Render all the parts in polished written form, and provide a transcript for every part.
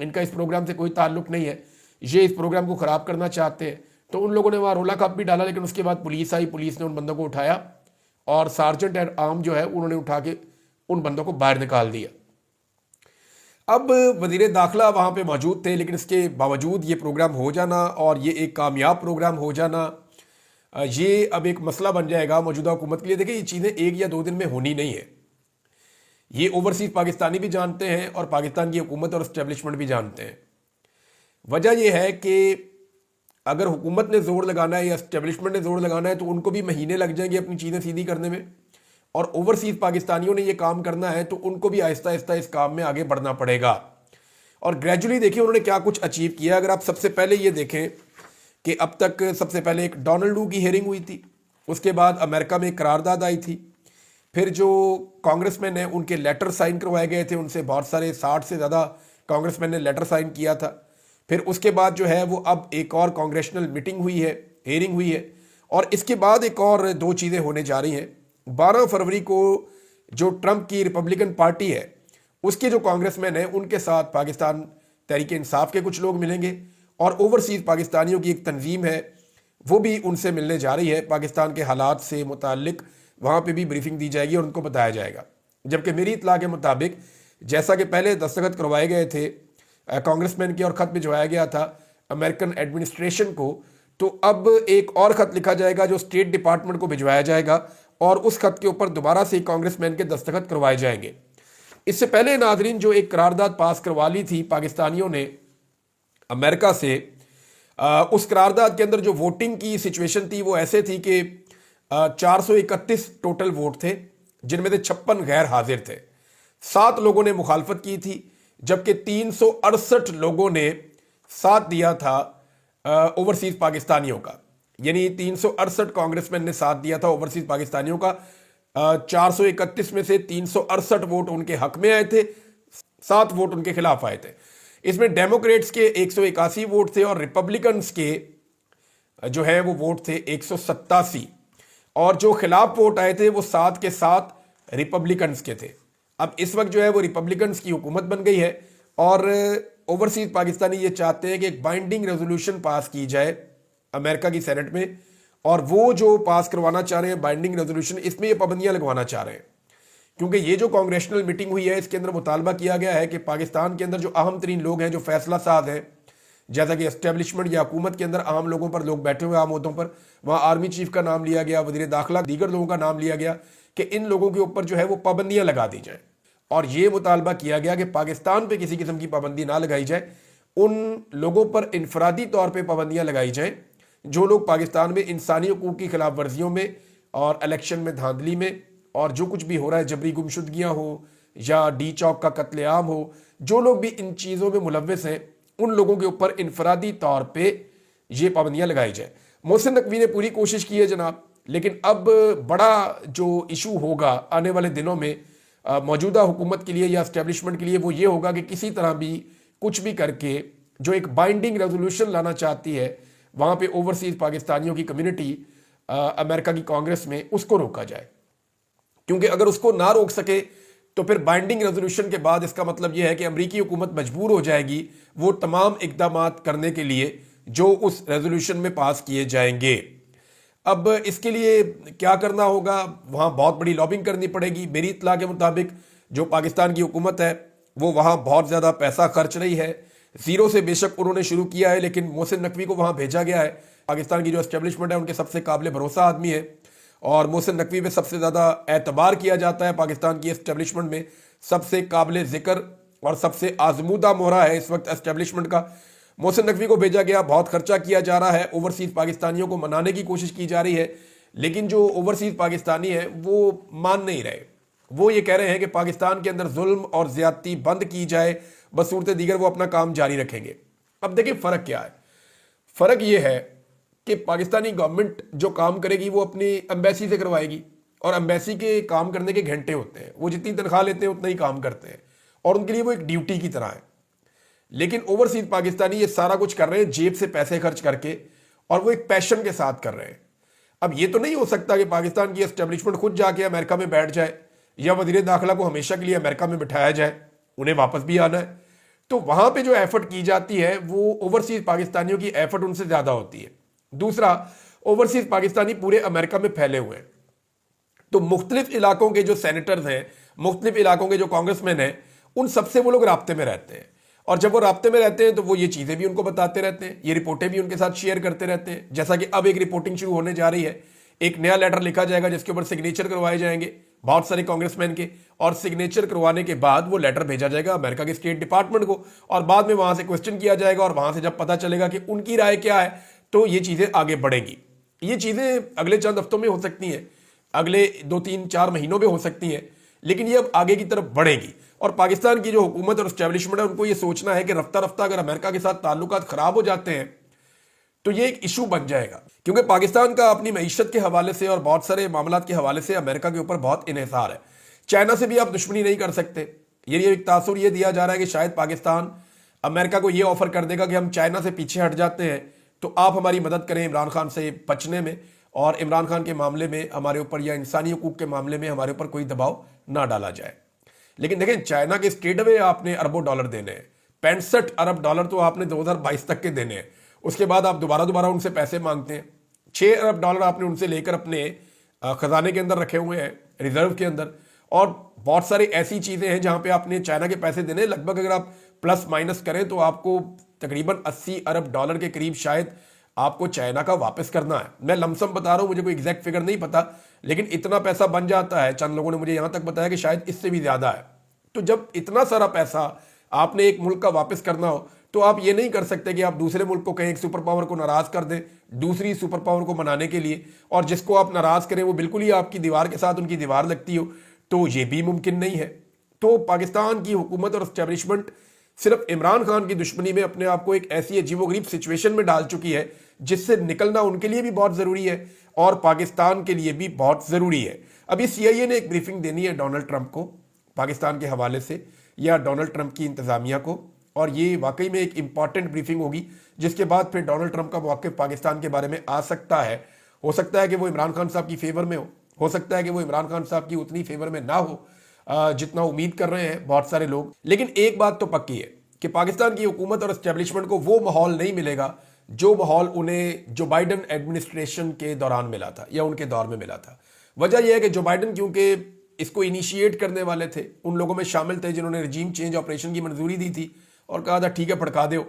ان کا اس پروگرام سے کوئی تعلق نہیں ہے, یہ اس پروگرام کو خراب کرنا چاہتے ہیں. تو ان لوگوں نے وہاں رولا کپ بھی ڈالا, لیکن اس کے بعد پولیس آئی, پولیس نے ان بندوں کو اٹھایا اور سارجنٹ اینڈ آرم جو ہے انہوں نے اٹھا کے ان بندوں کو باہر نکال دیا. اب وزیر داخلہ وہاں پہ موجود تھے, لیکن اس کے باوجود یہ پروگرام ہو جانا اور یہ ایک کامیاب پروگرام ہو جانا, یہ اب ایک مسئلہ بن جائے گا موجودہ حکومت کے لیے. دیکھیں, یہ چیزیں ایک یا دو دن میں ہونی نہیں ہے. یہ اوورسیز پاکستانی بھی جانتے ہیں اور پاکستان کی حکومت اور اسٹیبلشمنٹ بھی جانتے ہیں. وجہ یہ ہے کہ اگر حکومت نے زور لگانا ہے یا اسٹیبلشمنٹ نے زور لگانا ہے تو ان کو بھی مہینے لگ جائیں گے اپنی چیزیں سیدھی کرنے میں, اور اوورسیز پاکستانیوں نے یہ کام کرنا ہے تو ان کو بھی آہستہ آہستہ اس کام میں آگے بڑھنا پڑے گا. اور گریجولی دیکھیں انہوں نے کیا کچھ اچیو کیا. اگر آپ سب سے پہلے یہ دیکھیں کہ اب تک سب سے پہلے ایک ڈونلڈ ڈو کی ہیئرنگ ہوئی تھی, اس کے بعد امریکہ میں ایک قرارداد آئی تھی, پھر جو کانگریس مین ہیں ان کے لیٹر سائن کروائے گئے تھے, ان سے بہت سارے 60 سے زیادہ کانگریس مین نے لیٹر سائن کیا تھا. پھر اس کے بعد جو ہے وہ اب ایک اور کانگریشنل میٹنگ ہوئی ہے, ہیئرنگ ہوئی ہے, اور اس کے بعد ایک اور دو چیزیں ہونے جا رہی ہیں. 12 فروری کو جو ٹرمپ کی ریپبلکن پارٹی ہے اس کے جو کانگریس مین ہیں ان کے ساتھ پاکستان تحریک انصاف کے کچھ لوگ ملیں گے, اور اوورسیز پاکستانیوں کی ایک تنظیم ہے وہ بھی ان سے ملنے جا رہی ہے. پاکستان کے حالات سے متعلق وہاں پہ بھی بریفنگ دی جائے گی اور ان کو بتایا جائے گا. جبکہ میری اطلاع کے مطابق جیسا کہ پہلے دستخط کروائے گئے تھے کانگریس مین کے اور خط بھجوایا گیا تھا امریکن ایڈمنسٹریشن کو, تو اب ایک اور خط لکھا جائے گا جو اسٹیٹ ڈپارٹمنٹ کو بھجوایا جائے گا, اور اس خط کے اوپر دوبارہ سے کانگریس مین کے دستخط کروائے جائیں گے. اس سے پہلے ناظرین جو ایک قرارداد پاس کروا لی تھی پاکستانیوں نے امریکہ سے, اس قرارداد کے اندر جو ووٹنگ کی سچویشن تھی وہ ایسے تھی کہ 431 ٹوٹل ووٹ تھے, جن میں سے 56 غیر حاضر تھے. 7 لوگوں نے مخالفت کی تھی, جبکہ 368 لوگوں نے ساتھ دیا تھا اوورسیز پاکستانیوں کا. یعنی 368 کانگریس مین نے ساتھ دیا تھا اوورسیز پاکستانیوں کا. 431 میں سے 368 ووٹ ان کے حق میں آئے تھے, 7 ووٹ ان کے خلاف آئے تھے. اس میں ڈیموکریٹس کے 181 ووٹ تھے اور ریپبلکنز کے جو ہے وہ ووٹ تھے 187, اور جو خلاف ووٹ آئے تھے وہ 7 کے 7 ریپبلکنز کے تھے. اب اس وقت جو ہے وہ ریپبلکنز کی حکومت بن گئی ہے, اور اوورسیز پاکستانی یہ چاہتے ہیں کہ ایک بائنڈنگ ریزولوشن پاس کی جائے امریکہ کی سینٹ میں, اور وہ جو پاس کروانا چاہ رہے ہیں بائنڈنگ ریزولوشن, اس میں یہ پابندیاں لگوانا چاہ رہے ہیں. کیونکہ یہ جو کانگریشنل میٹنگ ہوئی ہے اس کے اندر مطالبہ کیا گیا ہے کہ پاکستان کے اندر جو اہم ترین لوگ ہیں جو فیصلہ ساز ہیں, جیسا کہ اسٹیبلشمنٹ یا حکومت کے اندر عام لوگوں پر لوگ بیٹھے ہوئے عام عہدوں پر, وہاں آرمی چیف کا نام لیا گیا, وزیر داخلہ دیگر لوگوں کا نام لیا گیا کہ ان لوگوں کے اوپر جو ہے وہ پابندیاں لگا دی جائیں. اور یہ مطالبہ کیا گیا کہ پاکستان پہ کسی قسم کی پابندی نہ لگائی جائے, ان لوگوں پر انفرادی طور پہ پابندیاں لگائی جائیں جو لوگ پاکستان میں انسانی حقوق کی خلاف ورزیوں میں اور الیکشن میں دھاندلی میں اور جو کچھ بھی ہو رہا ہے, جبری گمشدگیاں ہوں یا ڈی چوک کا قتل عام ہو, جو لوگ بھی ان چیزوں میں ملوث ہیں ان لوگوں کے اوپر انفرادی طور پہ یہ پابندیاں لگائی جائیں. محسن نقوی نے پوری کوشش کی ہے جناب, لیکن اب بڑا جو ایشو ہوگا آنے والے دنوں میں موجودہ حکومت کے لیے یا اسٹیبلشمنٹ کے لیے وہ یہ ہوگا کہ کسی طرح بھی کچھ بھی کر کے جو ایک بائنڈنگ ریزولوشن لانا چاہتی ہے وہاں پہ اوورسیز پاکستانیوں کی کمیونٹی امریکہ کی کانگریس میں, اس کو روکا جائے. کیونکہ اگر اس کو نہ روک سکے تو پھر بائنڈنگ ریزولوشن کے بعد اس کا مطلب یہ ہے کہ امریکی حکومت مجبور ہو جائے گی وہ تمام اقدامات کرنے کے لیے جو اس ریزولوشن میں پاس کیے جائیں گے. اب اس کے لیے کیا کرنا ہوگا, وہاں بہت بڑی لابنگ کرنی پڑے گی. میری اطلاع کے مطابق جو پاکستان کی حکومت ہے وہ وہاں بہت زیادہ پیسہ خرچ رہی ہے. زیرو سے بے شک انہوں نے شروع کیا ہے, لیکن محسن نقوی کو وہاں بھیجا گیا ہے. پاکستان کی جو اسٹیبلشمنٹ ہے ان کے سب سے قابل بھروسہ آدمی ہے, اور محسن نقوی پہ سب سے زیادہ اعتبار کیا جاتا ہے پاکستان کی اسٹیبلشمنٹ میں. سب سے قابل ذکر اور سب سے آزمودہ مہرہ ہے اس وقت اسٹیبلشمنٹ کا. محسن نقوی کو بھیجا گیا, بہت خرچہ کیا جا رہا ہے, اوورسیز پاکستانیوں کو منانے کی کوشش کی جا رہی ہے, لیکن جو اوورسیز پاکستانی ہیں وہ مان نہیں رہے. وہ یہ کہہ رہے ہیں کہ پاکستان کے اندر ظلم اور زیادتی بند کی جائے, بصورت دیگر وہ اپنا کام جاری رکھیں گے. اب دیکھیں فرق کیا ہے. فرق یہ ہے کہ پاکستانی گورنمنٹ جو کام کرے گی وہ اپنی ایمبیسی سے کروائے گی, اور ایمبیسی کے کام کرنے کے گھنٹے ہوتے ہیں, وہ جتنی تنخواہ لیتے ہیں اتنا ہی کام کرتے ہیں, اور ان کے لیے وہ ایک ڈیوٹی کی طرح ہے. لیکن اوورسیز پاکستانی یہ سارا کچھ کر رہے ہیں جیب سے پیسے خرچ کر کے, اور وہ ایک پیشن کے ساتھ کر رہے ہیں. اب یہ تو نہیں ہو سکتا کہ پاکستان کی اسٹیبلشمنٹ خود جا کے امریکہ میں بیٹھ جائے, یا وزیر داخلہ کو ہمیشہ کے لیے امریکہ میں بٹھایا جائے, انہیں واپس بھی آنا ہے. تو وہاں پہ جو ایفرٹ کی جاتی ہے وہ اوورسیز پاکستانیوں کی ایفرٹ ان سے زیادہ ہوتی ہے. دوسرا، اوورسیز پاکستانی پورے امریکہ میں پھیلے ہوئے ہیں، تو مختلف علاقوں کے جو سینیٹرز ہیں، مختلف علاقوں کے جو کانگریس مین ہیں، ان سب سے وہ لوگ رابطے میں رہتے ہیں. اور جب وہ رابطے میں رہتے ہیں تو وہ یہ چیزیں بھی ان کو بتاتے رہتے ہیں، یہ رپورٹیں بھی ان کے ساتھ شیئر کرتے رہتے ہیں. جیسا کہ اب ایک رپورٹنگ شروع ہونے جا رہی ہے، ایک نیا لیٹر لکھا جائے گا جس کے اوپر سگنیچر کروائے جائیں گے بہت سارے کانگریس مین کے، اور سگنیچر کروانے کے بعد وہ لیٹر بھیجا جائے گا امریکہ کے اسٹیٹ ڈپارٹمنٹ کو، اور بعد میں وہاں سے کوسچن کیا جائے گا، اور وہاں سے جب پتہ چلے گا کہ ان کی رائے کیا ہے تو یہ چیزیں آگے بڑھیں گی. یہ چیزیں اگلے چند ہفتوں میں ہو سکتی ہیں، اگلے 2-3-4 مہینوں میں ہو سکتی ہیں، لیکن یہ اب آگے کی طرف بڑھیں گی. اور پاکستان کی جو حکومت اور اسٹیبلشمنٹ ہے ان کو یہ سوچنا ہے کہ رفتہ رفتہ اگر امریکہ کے ساتھ تعلقات خراب ہو جاتے ہیں تو یہ ایک ایشو بن جائے گا، کیونکہ پاکستان کا اپنی معیشت کے حوالے سے اور بہت سارے معاملات کے حوالے سے امریکہ کے اوپر بہت انحصار ہے. چائنا سے بھی آپ دشمنی نہیں کر سکتے. یہ ایک تاثر یہ دیا جا رہا ہے کہ شاید پاکستان امریکہ کو یہ آفر کر دے گا کہ ہم چائنا سے پیچھے ہٹ جاتے ہیں تو آپ ہماری مدد کریں عمران خان سے بچنے میں، اور عمران خان کے معاملے میں ہمارے اوپر یا انسانی حقوق کے معاملے میں ہمارے اوپر کوئی دباؤ نہ ڈالا جائے. لیکن دیکھیں، چائنا کے اسٹیٹ وے آپ نے اربوں ڈالر دینے ہیں، 65 ارب ڈالر تو آپ نے 2022 تک کے دینے ہیں. اس کے بعد آپ دوبارہ ان سے پیسے مانگتے ہیں. 6 ارب ڈالر آپ نے ان سے لے کر اپنے خزانے کے اندر رکھے ہوئے ہیں، ریزرو کے اندر. اور بہت ساری ایسی چیزیں ہیں جہاں پہ آپ نے چائنا کے پیسے دینے، لگ بھگ اگر آپ پلس مائنس کریں تو آپ کو تقریباً 80 ارب ڈالر کے قریب شاید آپ کو چائنا کا واپس کرنا ہے. میں لمسم بتا رہا ہوں، مجھے کوئی ایگزیکٹ فگر نہیں پتا، لیکن اتنا پیسہ بن جاتا ہے. چند لوگوں نے مجھے یہاں تک بتایا کہ شاید اس سے بھی زیادہ ہے. تو جب اتنا سارا پیسہ آپ نے ایک ملک کا واپس کرنا ہو تو آپ یہ نہیں کر سکتے کہ آپ دوسرے ملک کو کہیں ایک سپر پاور کو ناراض کر دیں دوسری سپر پاور کو منانے کے لیے، اور جس کو آپ ناراض کریں وہ بالکل ہی آپ کی دیوار کے ساتھ ان کی دیوار لگتی ہو، تو یہ بھی ممکن نہیں ہے. تو پاکستان کی حکومت اور اسٹیبلشمنٹ صرف عمران خان کی دشمنی میں اپنے آپ کو ایک ایسی عجیب و غریب سچویشن میں ڈال چکی ہے جس سے نکلنا ان کے لیے بھی بہت ضروری ہے اور پاکستان کے لیے بھی بہت ضروری ہے. ابھی CIA نے ایک بریفنگ دینی ہے ڈونلڈ ٹرمپ کو پاکستان کے حوالے سے، یا ڈونلڈ ٹرمپ کی انتظامیہ کو، اور یہ واقعی میں ایک امپورٹنٹ بریفنگ ہوگی جس کے بعد پھر ڈونلڈ ٹرمپ کا موقف پاکستان کے بارے میں آ سکتا ہے. ہو سکتا ہے کہ وہ عمران خان صاحب کی فیور میں ہو سکتا ہے کہ وہ عمران خان صاحب کی اتنی فیور میں نہ ہو جتنا امید کر رہے ہیں بہت سارے لوگ. لیکن ایک بات تو پکی ہے کہ پاکستان کی حکومت اور اسٹیبلشمنٹ کو وہ ماحول نہیں ملے گا جو ماحول انہیں جو بائیڈن ایڈمنسٹریشن کے دوران ملا تھا یا ان کے دور میں ملا تھا. وجہ یہ ہے کہ جو بائیڈن کیونکہ اس کو انیشیٹ کرنے والے تھے، ان لوگوں میں شامل تھے جنہوں نے رجیم چینج آپریشن کی منظوری دی تھی اور کہا تھا ٹھیک ہے پھڑکا دو،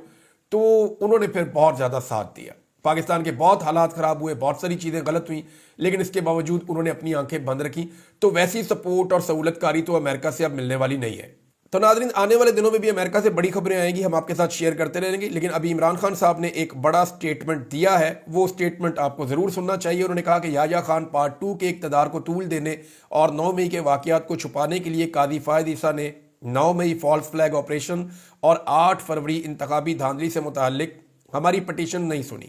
تو انہوں نے پھر بہت زیادہ ساتھ دیا. پاکستان کے بہت حالات خراب ہوئے، بہت ساری چیزیں غلط ہوئیں، لیکن اس کے باوجود انہوں نے اپنی آنکھیں بند رکھی. تو ویسی سپورٹ اور سہولت کاری تو امریکہ سے اب ملنے والی نہیں ہے. تو ناظرین، آنے والے دنوں میں بھی امریکہ سے بڑی خبریں آئیں گی، ہم آپ کے ساتھ شیئر کرتے رہیں گے. لیکن ابھی عمران خان صاحب نے ایک بڑا سٹیٹمنٹ دیا ہے، وہ سٹیٹمنٹ آپ کو ضرور سننا چاہیے. انہوں نے کہا کہ یحییٰ خان پارٹ 2 کے اقتدار کو طول دینے اور 9 مئی کے واقعات کو چھپانے کے لیے قاضی فائد عیسیٰ نے 9 مئی فالس فلیگ آپریشن اور 8 فروری انتخابی دھاندلی سے متعلق ہماری پٹیشن نہیں سنی.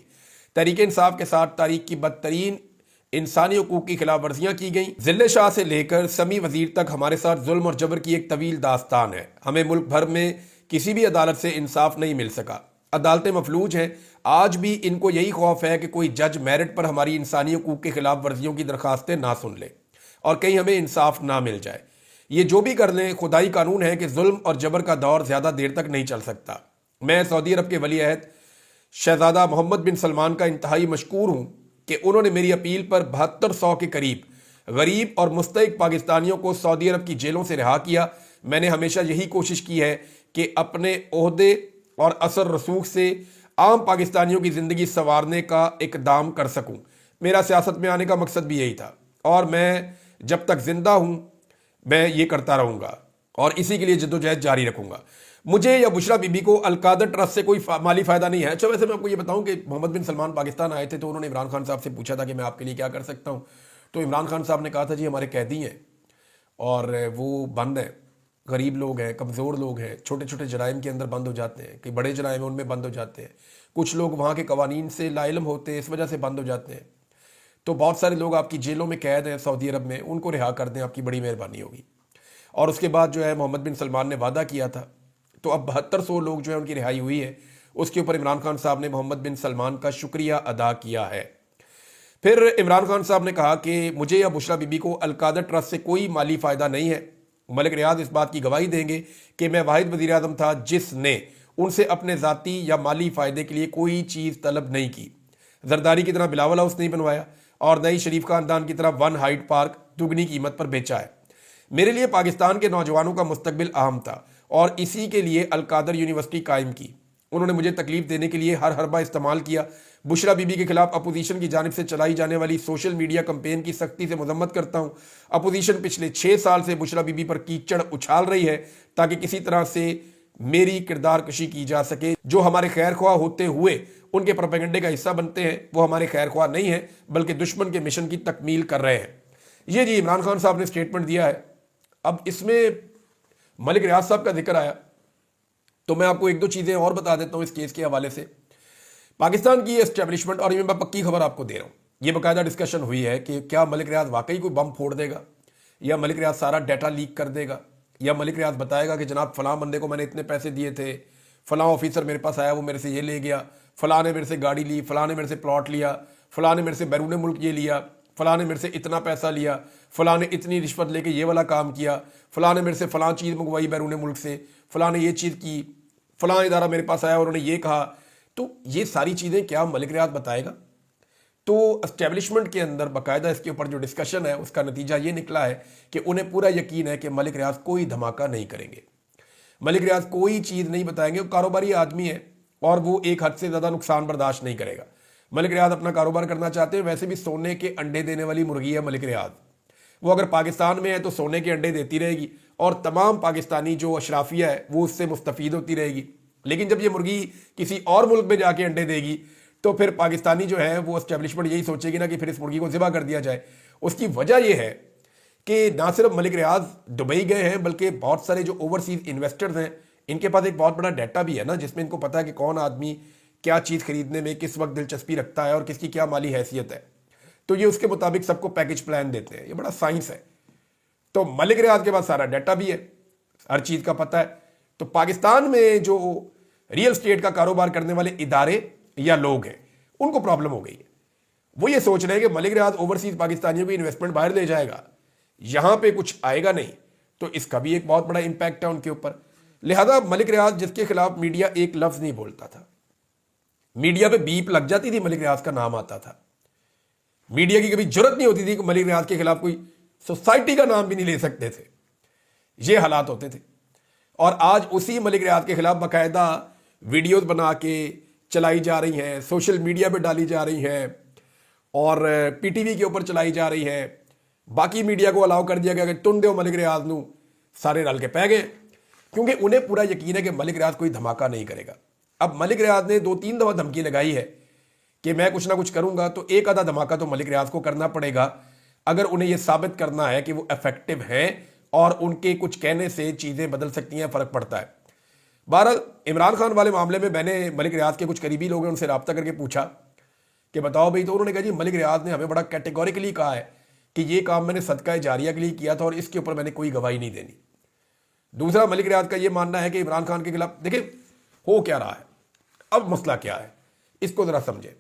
تحریک انصاف کے ساتھ تاریخ کی بدترین انسانی حقوق کی خلاف ورزیاں کی گئیں. ذل شاہ سے لے کر سمیع وزیر تک ہمارے ساتھ ظلم اور جبر کی ایک طویل داستان ہے. ہمیں ملک بھر میں کسی بھی عدالت سے انصاف نہیں مل سکا. عدالتیں مفلوج ہیں. آج بھی ان کو یہی خوف ہے کہ کوئی جج میرٹ پر ہماری انسانی حقوق کی خلاف ورزیوں کی درخواستیں نہ سن لے اور کہیں ہمیں انصاف نہ مل جائے. یہ جو بھی کر لیں، خدائی قانون ہے کہ ظلم اور جبر کا دور زیادہ دیر تک نہیں چل سکتا. میں سعودی عرب کے ولی عہد شہزادہ محمد بن سلمان کا انتہائی مشکور ہوں کہ انہوں نے میری اپیل پر 7200 کے قریب غریب اور مستحق پاکستانیوں کو سعودی عرب کی جیلوں سے رہا کیا. میں نے ہمیشہ یہی کوشش کی ہے کہ اپنے عہدے اور اثر رسوخ سے عام پاکستانیوں کی زندگی سنوارنے کا اقدام کر سکوں. میرا سیاست میں آنے کا مقصد بھی یہی تھا اور میں جب تک زندہ ہوں میں یہ کرتا رہوں گا اور اسی کے لیے جدوجہد جاری رکھوں گا. مجھے یا بشرا بی بی کو القادر ٹرسٹ سے کوئی مالی فائدہ نہیں ہے. اچھا، ویسے میں آپ کو یہ بتاؤں کہ محمد بن سلمان پاکستان آئے تھے تو انہوں نے عمران خان صاحب سے پوچھا تھا کہ میں آپ کے لیے کیا کر سکتا ہوں. تو عمران خان صاحب نے کہا تھا جی ہمارے قیدی ہیں اور وہ بند ہیں، غریب لوگ ہیں، کمزور لوگ ہیں، چھوٹے چھوٹے جرائم کے اندر بند ہو جاتے ہیں، کہ بڑے جرائم ہیں ان میں بند ہو جاتے ہیں، کچھ لوگ وہاں کے قوانین سے لا علم ہوتے ہیں اس وجہ سے بند ہو جاتے ہیں. تو بہت سارے لوگ آپ کی جیلوں میں قید ہیں سعودی عرب میں، ان کو رہا کر دیں، آپ کی بڑی مہربانی ہوگی. اور اس کے بعد جو ہے محمد بن سلمان نے وعدہ کیا تھا، تو اب 7200 لوگ جو ہے ان کی رہائی ہوئی ہے. اس کے اوپر عمران خان صاحب نے محمد بن سلمان کا شکریہ ادا کیا ہے. پھر عمران خان صاحب نے کہا کہ مجھے یا بشرا بی بی کو القادر ٹرسٹ سے کوئی مالی فائدہ نہیں ہے. ملک ریاض اس بات کی گواہی دیں گے کہ میں واحد وزیر اعظم تھا جس نے ان سے اپنے ذاتی یا مالی فائدے کے لیے کوئی چیز طلب نہیں کی. زرداری کی طرح بلاول ہاؤس نہیں بنوایا اور نئی شریف خاندان کی طرح ون ہائٹ پارک دگنی قیمت پر بیچا ہے. میرے لیے پاکستان کے نوجوانوں کا مستقبل اہم تھا اور اسی کے لیے القادر یونیورسٹی قائم کی. انہوں نے مجھے تکلیف دینے کے لیے ہر حربہ استعمال کیا. بشرا بی بی کے خلاف اپوزیشن کی جانب سے چلائی جانے والی سوشل میڈیا کمپین کی سختی سے مذمت کرتا ہوں. اپوزیشن پچھلے 6 سال سے بشرا بی بی پر کیچڑ اچھال رہی ہے تاکہ کسی طرح سے میری کردار کشی کی جا سکے. جو ہمارے خیر خواہ ہوتے ہوئے ان کے پروپیگنڈے کا حصہ بنتے ہیں وہ ہمارے خیر خواہ نہیں ہیں بلکہ دشمن کے مشن کی تکمیل کر رہے ہیں. یہ جی عمران خان صاحب نے سٹیٹمنٹ دیا ہے. اب اس میں ملک ریاض صاحب کا ذکر آیا تو میں آپ کو ایک دو چیزیں اور بتا دیتا ہوں اس کیس کے حوالے سے. پاکستان کی اسٹیبلشمنٹ، اور یہ میں پکی خبر آپ کو دے رہا ہوں، یہ باقاعدہ ڈسکشن ہوئی ہے کہ کیا ملک ریاض واقعی کوئی بم پھوڑ دے گا، یا ملک ریاض سارا ڈیٹا لیک کر دے گا، یا ملک ریاض بتائے گا کہ جناب فلاں بندے کو میں نے اتنے پیسے دیے تھے، فلاں آفیسر میرے پاس آیا وہ میرے سے یہ لے گیا، فلاں نے میرے سے گاڑی لی، فلاں نے میرے سے پلاٹ لیا، فلاں نے میرے سے بیرون ملک یہ لیا، فلاں نے میرے سے اتنا پیسہ لیا، فلاں نے اتنی رشوت لے کے یہ والا کام کیا، فلاں نے میرے سے فلاں چیز منگوائی بیرون ملک سے، فلاں نے یہ چیز کی، فلاں ادارہ میرے پاس آیا اور انہوں نے یہ کہا. تو یہ ساری چیزیں کیا ملک ریاض بتائے گا؟ تو اسٹیبلشمنٹ کے اندر باقاعدہ اس کے اوپر جو ڈسکشن ہے اس کا نتیجہ یہ نکلا ہے کہ انہیں پورا یقین ہے کہ ملک ریاض کوئی دھماکہ نہیں کریں گے، ملک ریاض کوئی چیز نہیں بتائیں گے. وہ کاروباری آدمی ہے اور وہ ایک حد سے زیادہ نقصان برداشت نہیں کرے گا. ملک ریاض اپنا کاروبار کرنا چاہتے ہیں. ویسے بھی سونے کے انڈے دینے والی مرغی ہے ملک ریاض. وہ اگر پاکستان میں ہے تو سونے کے انڈے دیتی رہے گی اور تمام پاکستانی جو اشرافیہ ہے وہ اس سے مستفید ہوتی رہے گی. لیکن جب یہ مرغی کسی اور ملک میں جا کے انڈے دے گی تو پھر پاکستانی جو ہے وہ اسٹیبلشمنٹ یہی سوچے گی نا کہ پھر اس مرغی کو ذبح کر دیا جائے. اس کی وجہ یہ ہے کہ نہ صرف ملک ریاض دبئی گئے ہیں بلکہ بہت سارے جو اوورسیز انویسٹرز ہیں ان کے پاس ایک بہت بڑا ڈیٹا بھی ہے نا، جس میں ان کو پتا ہے کہ کون آدمی کیا چیز خریدنے میں کس وقت دلچسپی رکھتا ہے اور کس کی کیا مالی حیثیت ہے. تو یہ اس کے مطابق سب کو پیکج پلان دیتے ہیں. یہ بڑا سائنس ہے. تو ملک ریاض کے پاس سارا ڈیٹا بھی ہے، ہر چیز کا پتہ ہے. تو پاکستان میں جو ریئل اسٹیٹ کا کاروبار کرنے والے ادارے یا لوگ ہیں ان کو پرابلم ہو گئی ہے. وہ یہ سوچ رہے ہیں کہ ملک ریاض اوورسیز پاکستانیوں کی انویسٹمنٹ باہر لے جائے گا، یہاں پہ کچھ آئے گا نہیں. تو اس کا بھی ایک بہت بڑا امپیکٹ ہے ان کے اوپر. لہذا ملک ریاض جس کے خلاف میڈیا ایک لفظ نہیں بولتا تھا، میڈیا پہ بیپ لگ جاتی تھی ملک ریاض کا نام آتا تھا. میڈیا کی کبھی جرت نہیں ہوتی تھی کہ ملک ریاض کے خلاف کوئی سوسائٹی کا نام بھی نہیں لے سکتے تھے. یہ حالات ہوتے تھے. اور آج اسی ملک ریاض کے خلاف باقاعدہ ویڈیوز بنا کے چلائی جا رہی ہیں، سوشل میڈیا پہ ڈالی جا رہی ہیں اور پی ٹی وی کے اوپر چلائی جا رہی ہیں. باقی میڈیا کو الاؤ کر دیا گیا کہ تن دیو ملک ریاض نو، سارے رل کے پہ گئے کیونکہ انہیں پورا یقین ہے کہ ملک ریاض کوئی دھماکہ نہیں کرے گا. اب ملک ریاض نے 2-3 دفعہ دھمکی لگائی ہے کہ میں کچھ نہ کچھ کروں گا، تو ایک آدھا دھماکہ تو ملک ریاض کو کرنا پڑے گا اگر انہیں یہ ثابت کرنا ہے کہ وہ افیکٹو ہیں اور ان کے کچھ کہنے سے چیزیں بدل سکتی ہیں، فرق پڑتا ہے. بہرحال عمران خان والے معاملے میں میں نے ملک ریاض کے کچھ قریبی لوگ ہیں ان سے رابطہ کر کے پوچھا کہ بتاؤ بھائی. تو انہوں نے کہا جی ملک ریاض نے ہمیں بڑا کیٹیگوریکلی کہا ہے کہ یہ کام میں نے صدقہ جاریہ کے لیے کیا تھا اور اس کے اوپر میں نے کوئی گواہی نہیں دینی. دوسرا ملک ریاض کا یہ ماننا ہے کہ عمران خان کے خلاف دیکھیں ہو کیا رہا ہے، اب مسئلہ کیا ہے اس کو ذرا سمجھیں.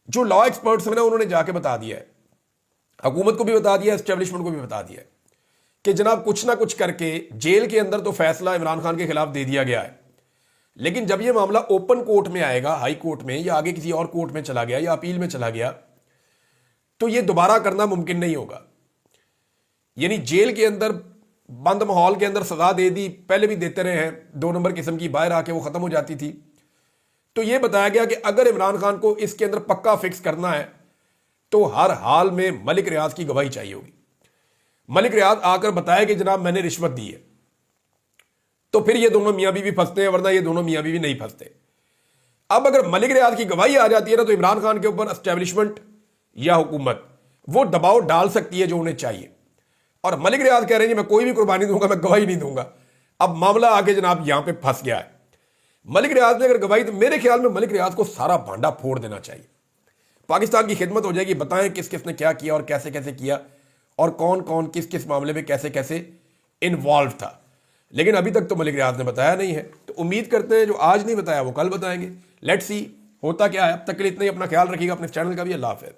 جو لا ایکسپرٹس ہیں نا انہوں نے جا کے بتا دیا ہے، حکومت کو بھی بتا دیا ہے، اسٹیبلشمنٹ کو بھی بتا دیا ہے کہ جناب کچھ نہ کچھ کر کے جیل کے اندر تو فیصلہ عمران خان کے خلاف دے دیا گیا ہے، لیکن جب یہ معاملہ اوپن کورٹ میں آئے گا، ہائی کورٹ میں یا آگے کسی اور کورٹ میں چلا گیا یا اپیل میں چلا گیا، تو یہ دوبارہ کرنا ممکن نہیں ہوگا. یعنی جیل کے اندر بند ماحول کے اندر سزا دے دی، پہلے بھی دیتے رہے ہیں، 2 نمبر قسم کی، باہر آ کے وہ ختم ہو جاتی تھی. تو یہ بتایا گیا کہ اگر عمران خان کو اس کے اندر پکا فکس کرنا ہے تو ہر حال میں ملک ریاض کی گواہی چاہیے ہوگی. ملک ریاض آ کر بتایا کہ جناب میں نے رشوت دی ہے، تو پھر یہ دونوں میاں بیوی پھنستے ہیں، ورنہ یہ دونوں میاں بیوی نہیں پھنستے. اب اگر ملک ریاض کی گواہی آ جاتی ہے نا تو عمران خان کے اوپر اسٹیبلشمنٹ یا حکومت وہ دباؤ ڈال سکتی ہے جو انہیں چاہیے. اور ملک ریاض کہہ رہے ہیں کہ میں کوئی بھی قربانی دوں گا، میں گواہی نہیں دوں گا. اب معاملہ آگے جناب یہاں پہ پھنس گیا ہے. ملک ریاض نے اگر گواہی، میرے خیال میں ملک ریاض کو سارا بھانڈا پھوڑ دینا چاہیے. پاکستان کی خدمت ہو جائے گی، بتائیں کس کس نے کیا کیا اور کیسے کیسے کیا اور کون کون کس کس معاملے میں کیسے کیسے انوالو تھا. لیکن ابھی تک تو ملک ریاض نے بتایا نہیں ہے. تو امید کرتے ہیں جو آج نہیں بتایا وہ کل بتائیں گے. لیٹس سی ہوتا کیا ہے. اب تک کے لیے اتنا ہی. اپنا خیال رکھیے گا، اپنے چینل کا بھی. اللہ حافظ.